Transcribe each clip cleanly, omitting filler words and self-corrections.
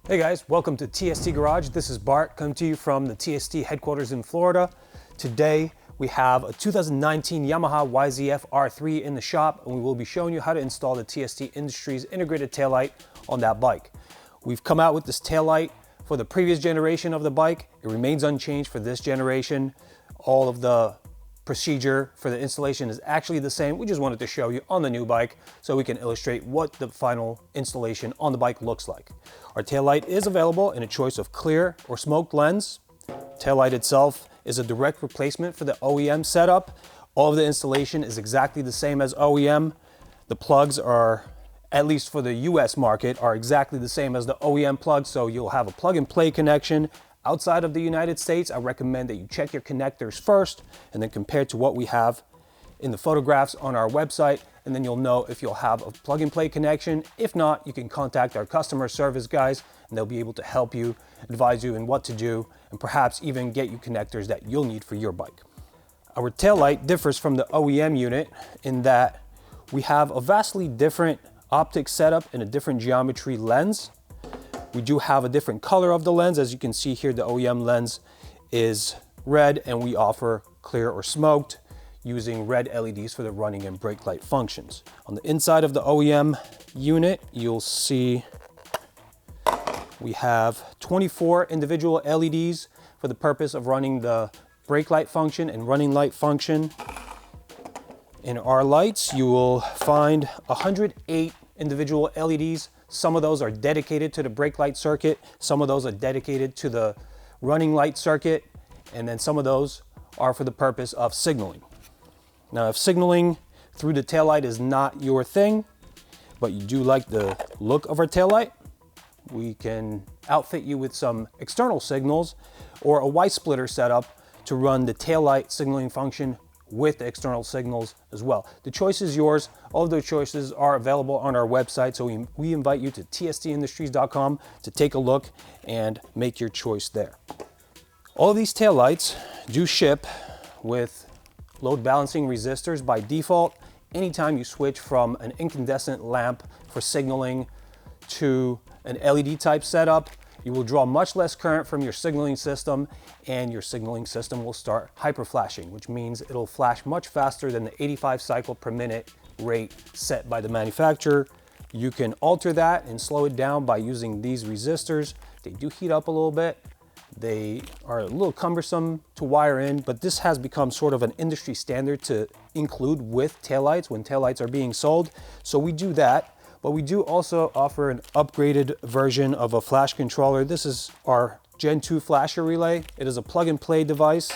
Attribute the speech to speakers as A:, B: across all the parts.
A: Hey guys, welcome to TST Garage. This is Bart, coming to you from the TST headquarters in Florida. Today we have a 2019 Yamaha YZF R3 in the shop, and we will be showing you how to install the TST Industries integrated taillight on that bike. We've come out with this taillight for the previous generation of the bike. It remains unchanged for this generation. All of the procedure for the installation is actually the same. We just wanted to show you on the new bike so we can illustrate what the final installation on the bike looks like. Our taillight is available in a choice of clear or smoked lens. Taillight itself is a direct replacement for the OEM setup. All of the installation is exactly the same as OEM. The plugs are, at least for the US market, are exactly the same as the OEM plugs, so you'll have a plug and play connection. Outside of the United States, I recommend that you check your connectors first and then compare to what we have in the photographs on our website, and then you'll know if you'll have a plug and play connection. If not, you can contact our customer service guys and they'll be able to help you, advise you in what to do, and perhaps even get you connectors that you'll need for your bike. Our taillight differs from the OEM unit in that we have a vastly different optic setup and a different geometry lens. We do have a different color of the lens. As you can see here, the OEM lens is red, and we offer clear or smoked using red LEDs for the running and brake light functions. On the inside of the OEM unit, you'll see we have 24 individual LEDs for the purpose of running the brake light function and running light function. In our lights, you will find 108 individual LEDs. Some of those are dedicated to the brake light circuit, some of those are dedicated to the running light circuit, and then some of those are for the purpose of signaling. Now, if signaling through the taillight is not your thing, but you do like the look of our taillight, we can outfit you with some external signals or a white splitter setup to run the taillight signaling function with the external signals as well. The choice is yours. All of those choices are available on our website, so we invite you to tstindustries.com to take a look and make your choice there. All of these taillights do ship with load balancing resistors by default. Anytime you switch from an incandescent lamp for signaling to an LED type setup, you will draw much less current from your signaling system, and your signaling system will start hyper flashing, which means it'll flash much faster than the 85 cycle per minute rate set by the manufacturer. You can alter that and slow it down by using these resistors. They do heat up a little bit. They are a little cumbersome to wire in, but this has become sort of an industry standard to include with taillights when taillights are being sold. So we do that. But we do also offer an upgraded version of a flash controller. This is our Gen 2 flasher relay. It is a plug and play device.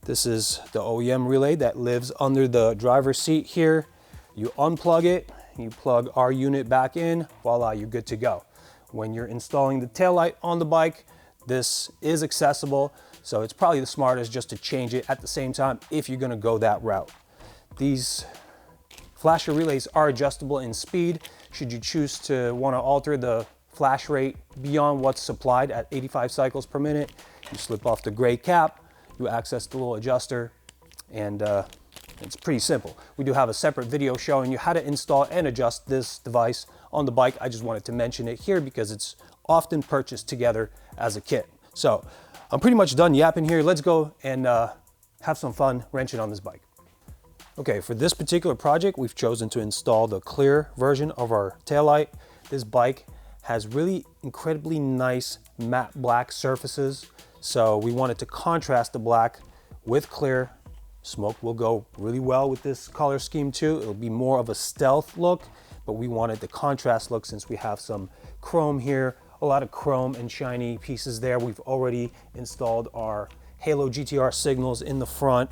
A: This is the OEM relay that lives under the driver's seat here. You unplug it, you plug our unit back in, voila, you're good to go. When you're installing the taillight on the bike, this is accessible, so it's probably the smartest just to change it at the same time if you're gonna go that route. These flasher relays are adjustable in speed. Should you choose to want to alter the flash rate beyond what's supplied at 85 cycles per minute, you slip off the gray cap, you access the little adjuster, and it's pretty simple. We do have a separate video showing you how to install and adjust this device on the bike. I just wanted to mention it here because it's often purchased together as a kit. So I'm pretty much done yapping here. Let's go and have some fun wrenching on this bike. Okay, for this particular project, we've chosen to install the clear version of our taillight. This bike has really incredibly nice matte black surfaces, so we wanted to contrast the black with clear. Smoke will go really well with this color scheme too. It'll be more of a stealth look, but we wanted the contrast look since we have some chrome here, a lot of chrome and shiny pieces there. We've already installed our Halo GTR signals in the front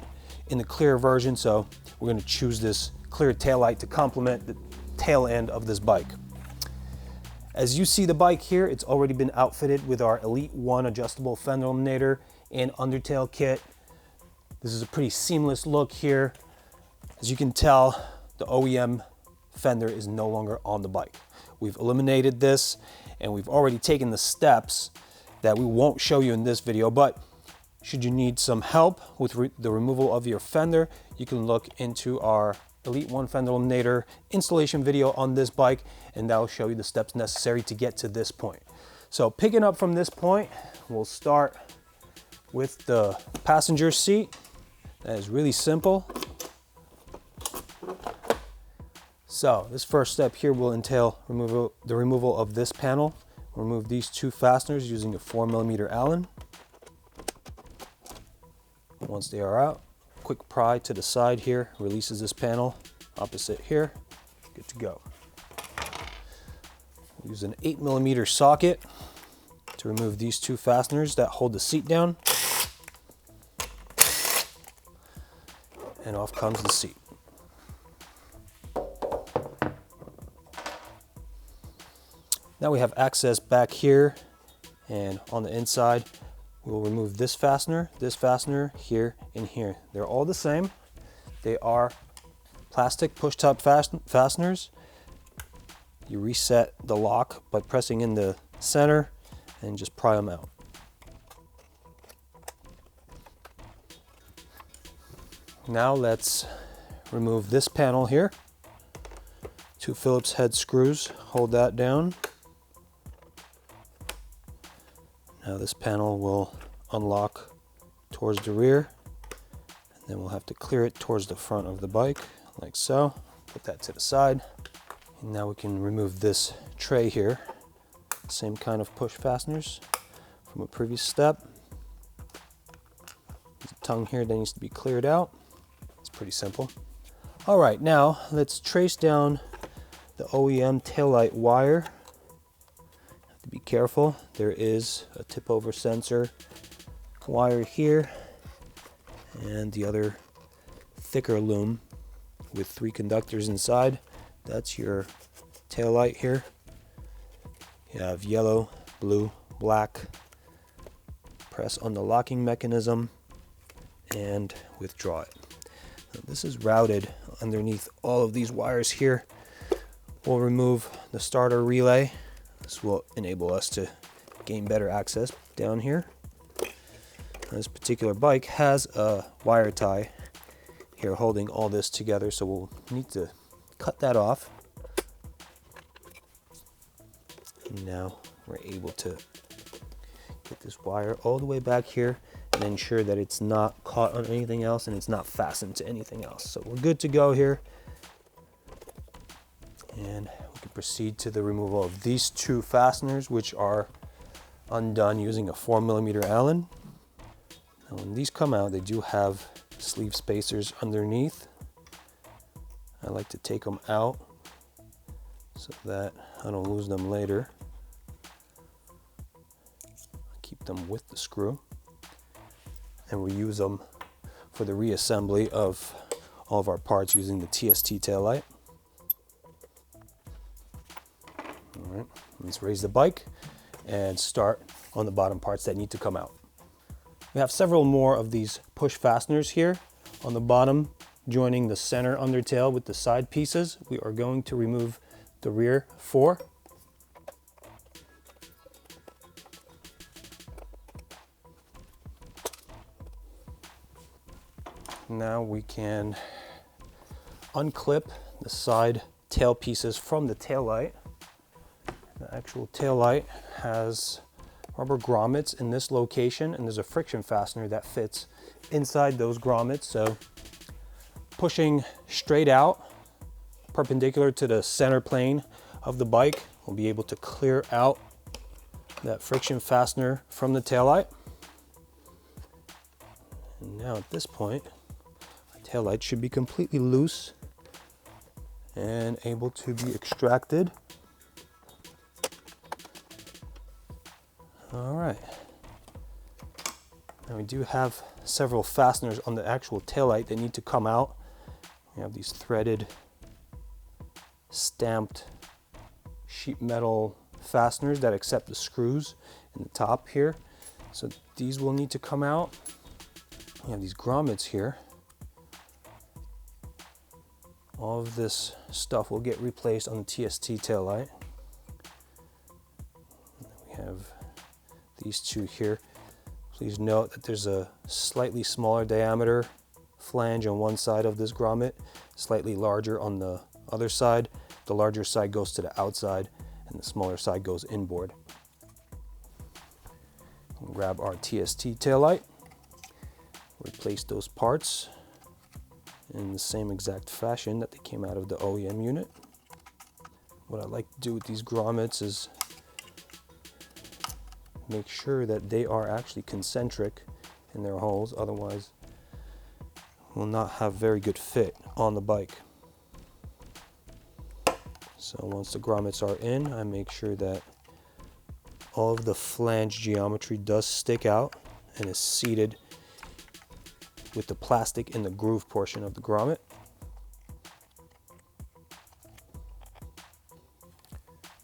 A: in the clear version, so we're going to choose this clear taillight to complement the tail end of this bike. As you see the bike here, it's already been outfitted with our Elite 1 adjustable fender eliminator and undertail kit. This is a pretty seamless look here. As you can tell, the OEM fender is no longer on the bike. We've eliminated this, and we've already taken the steps that we won't show you in this video, but should you need some help with the removal of your fender, you can look into our Elite 1 fender eliminator installation video on this bike, and that will show you the steps necessary to get to this point. So picking up from this point, we'll start with the passenger seat. That is really simple. So this first step here will entail the removal of this panel. Remove these two fasteners using a 4mm Allen. Once they are out, quick pry to the side here releases this panel. Opposite here, good to go. Use an 8mm socket to remove these two fasteners that hold the seat down. And off comes the seat. Now we have access back here, and on the inside we'll remove this fastener here, and here. They're all the same. They are plastic push-top fasteners. You reset the lock by pressing in the center and just pry them out. Now let's remove this panel here. Two Phillips head screws hold that down. Now this panel will unlock towards the rear, and then we'll have to clear it towards the front of the bike, like so. Put that to the side. And now we can remove this tray here. Same kind of push fasteners from a previous step. There's a tongue here that needs to be cleared out. It's pretty simple. All right, now let's trace down the OEM taillight wire. Have to be careful. There is a tip over sensor wire here and the other thicker loom with 3 conductors inside. That's your taillight here. You have yellow, blue, black. Press on the locking mechanism and withdraw it. Now, this is routed underneath all of these wires here. We'll remove the starter relay. This will enable us to gain better access down here. This particular bike has a wire tie here holding all this together, so we'll need to cut that off. And now we're able to get this wire all the way back here and ensure that it's not caught on anything else and it's not fastened to anything else. So we're good to go here. And we can proceed to the removal of these 2 fasteners, which are undone using a 4mm Allen. Now when these come out, they do have sleeve spacers underneath. I like to take them out so that I don't lose them later. Keep them with the screw, and we use them for the reassembly of all of our parts using the TST taillight. All right, let's raise the bike and start on the bottom parts that need to come out. We have several more of these push fasteners here on the bottom, joining the center undertail with the side pieces. We are going to remove the rear 4. Now we can unclip the side tail pieces from the taillight. The actual taillight has rubber grommets in this location, and there's a friction fastener that fits inside those grommets. So pushing straight out, perpendicular to the center plane of the bike, we'll be able to clear out that friction fastener from the taillight. And now at this point, the taillight should be completely loose and able to be extracted. All right. Now we do have several fasteners on the actual taillight that need to come out. We have these threaded, stamped sheet metal fasteners that accept the screws in the top here. So these will need to come out. We have these grommets here. All of this stuff will get replaced on the TST taillight. We have these 2 here. Please note that there's a slightly smaller diameter flange on one side of this grommet, slightly larger on the other side. The larger side goes to the outside and the smaller side goes inboard. Grab our TST taillight, replace those parts in the same exact fashion that they came out of the OEM unit. What I like to do with these grommets is make sure that they are actually concentric in their holes, otherwise will not have very good fit on the bike. So once the grommets are in, I make sure that all of the flange geometry does stick out and is seated with the plastic in the groove portion of the grommet.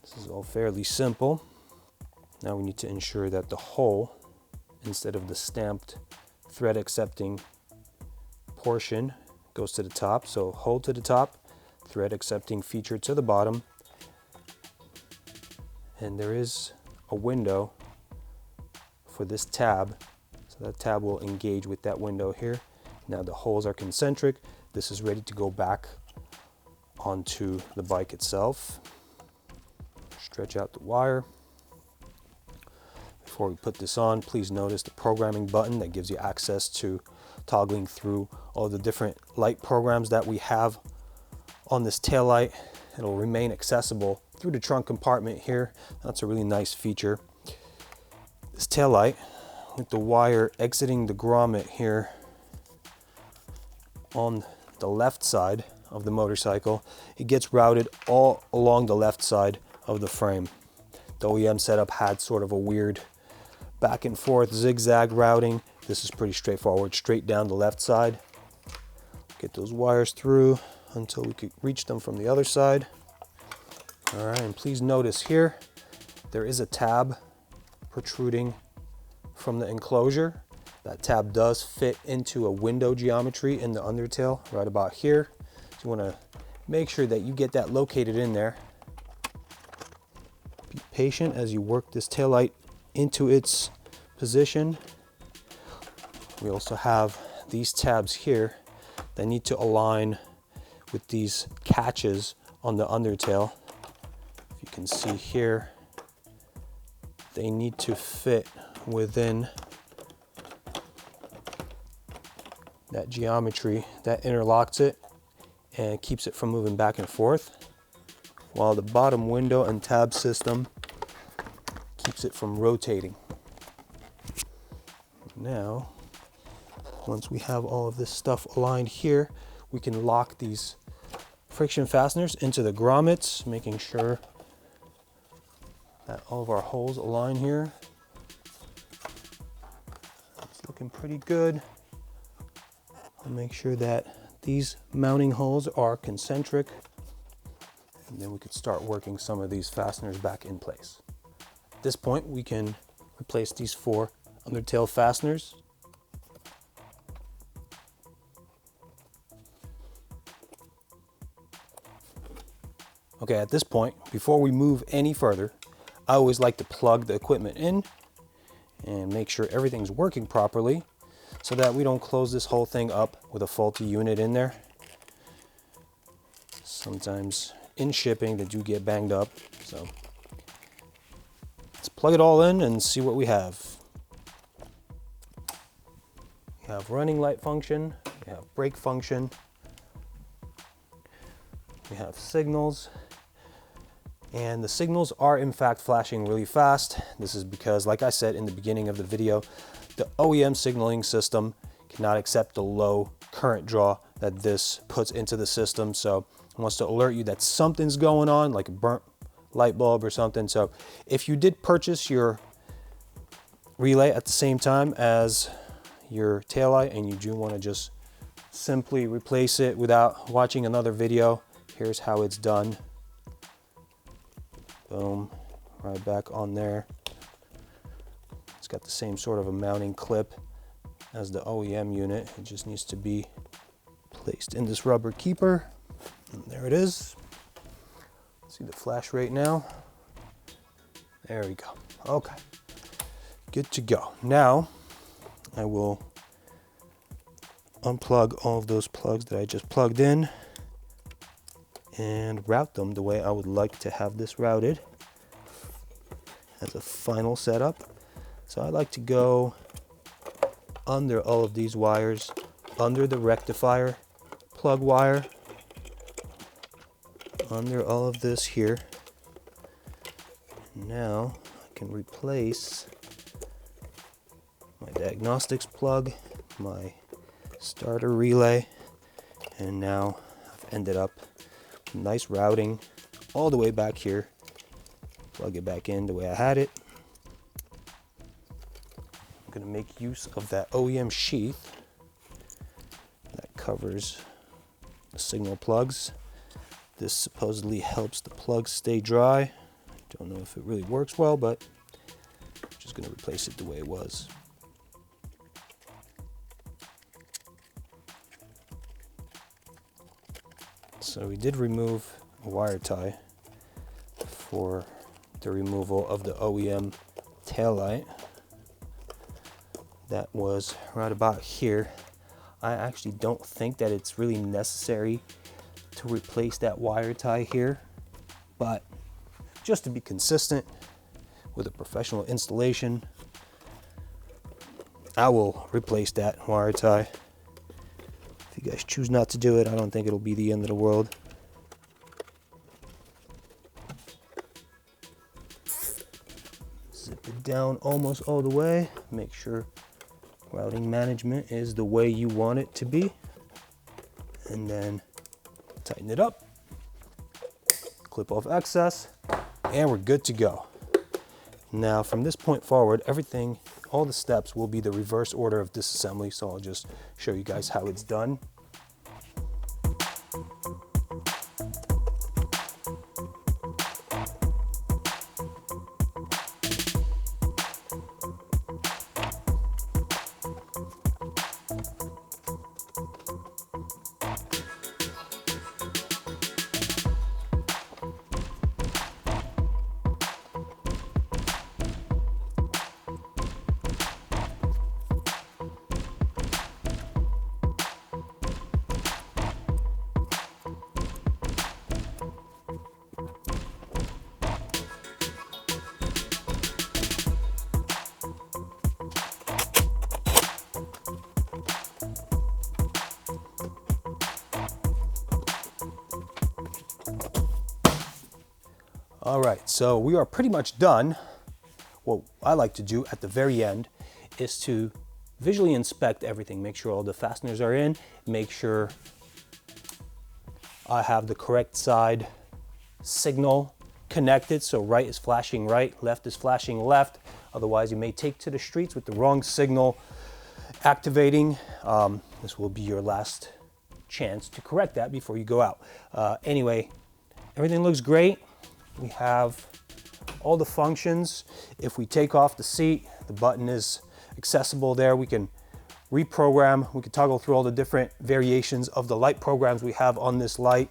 A: This is all fairly simple. Now we need to ensure that the hole, instead of the stamped thread accepting portion, goes to the top. So hole to the top, thread accepting feature to the bottom, and there is a window for this tab, so that tab will engage with that window here. Now the holes are concentric. This is ready to go back onto the bike itself. Stretch out the wire. Before we put this on, please notice the programming button that gives you access to toggling through all the different light programs that we have on this taillight. It'll remain accessible through the trunk compartment here. That's a really nice feature. This taillight, with the wire exiting the grommet here on the left side of the motorcycle, it gets routed all along the left side of the frame. The OEM setup had sort of a weird back and forth zigzag routing. This is pretty straightforward, straight down the left side. Get those wires through until we could reach them from the other side. All right, and please notice here, there is a tab protruding from the enclosure. That tab does fit into a window geometry in the undertail right about here. So you want to make sure that you get that located in there. Be patient as you work this taillight into its position. We also have these tabs here that need to align with these catches on the undertail. If you can see here, they need to fit within that geometry that interlocks it and keeps it from moving back and forth, while the bottom window and tab system keeps it from rotating. Now, once we have all of this stuff aligned here, we can lock these friction fasteners into the grommets, making sure that all of our holes align here. It's looking pretty good. I'll make sure that these mounting holes are concentric, and then we could start working some of these fasteners back in place. At this point, we can replace these 4 undertail fasteners. Okay, at this point, before we move any further, I always like to plug the equipment in and make sure everything's working properly so that we don't close this whole thing up with a faulty unit in there. Sometimes in shipping they do get banged up, so let's plug it all in and see what we have. We have running light function, we have brake function, we have signals, and the signals are in fact flashing really fast. This is because, like I said in the beginning of the video, the OEM signaling system cannot accept the low current draw that this puts into the system, so it wants to alert you that something's going on, like a burnt light bulb or something. So if you did purchase your relay at the same time as your taillight and you do want to just simply replace it without watching another video, here's how it's done. Boom, right back on there. It's got the same sort of a mounting clip as the OEM unit. It just needs to be placed in this rubber keeper. And there it is. See the flash rate now. There we go. Okay, good to go. Now I will unplug all of those plugs that I just plugged in and route them the way I would like to have this routed as a final setup. So I like to go under all of these wires, under the rectifier plug wire, under all of this here. Now I can replace my diagnostics plug, my starter relay, and now I've ended up with nice routing all the way back here. Plug it back in the way I had it. I'm going to make use of that OEM sheath that covers the signal plugs. This supposedly helps the plugs stay dry. Don't know if it really works well, but I'm just going to replace it the way it was. So we did remove a wire tie for the removal of the OEM taillight. That was right about here. I actually don't think that it's really necessary to replace that wire tie here, but just to be consistent with a professional installation, I will replace that wire tie. If you guys choose not to do it, I don't think it'll be the end of the world. Zip it down almost all the way. Make sure routing management is the way you want it to be. And then tighten it up. Clip off excess, and we're good to go. Now from this point forward, everything, all the steps will be the reverse order of disassembly, so I'll just show you guys how it's done. All right, so we are pretty much done. What I like to do at the very end is to visually inspect everything, make sure all the fasteners are in, make sure I have the correct side signal connected, so right is flashing right, left is flashing left. Otherwise you may take to the streets with the wrong signal activating. This will be your last chance to correct that before you go out. Anyway, everything looks great. We have all the functions. If we take off the seat, the button is accessible there. We can reprogram. We can toggle through all the different variations of the light programs we have on this light.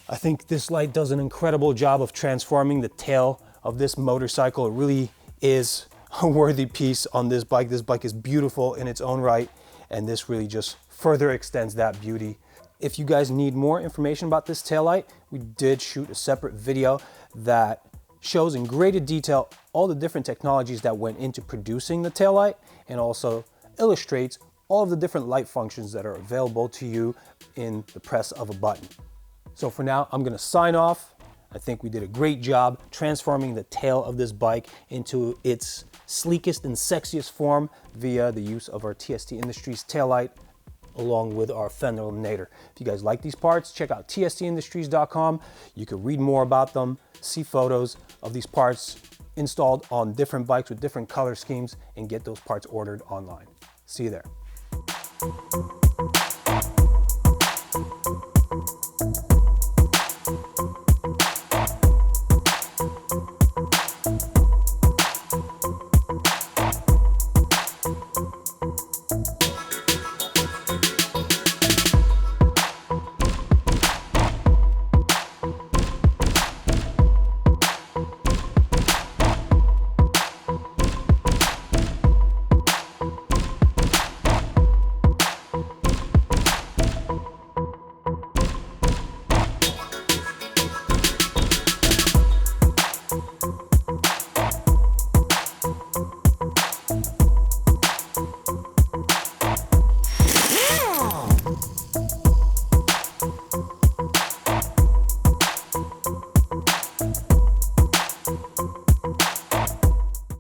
A: I think this light does an incredible job of transforming the tail of this motorcycle. It really is a worthy piece on this bike. This bike is beautiful in its own right, and this really just further extends that beauty. If you guys need more information about this taillight, we did shoot a separate video that shows in greater detail all the different technologies that went into producing the taillight, and also illustrates all of the different light functions that are available to you in the press of a button. So for now, I'm gonna sign off. I think we did a great job transforming the tail of this bike into its sleekest and sexiest form via the use of our TST Industries taillight along with our fender eliminator. If you guys like these parts, check out tstindustries.com. You can read more about them, see photos of these parts installed on different bikes with different color schemes, and get those parts ordered online. See you there.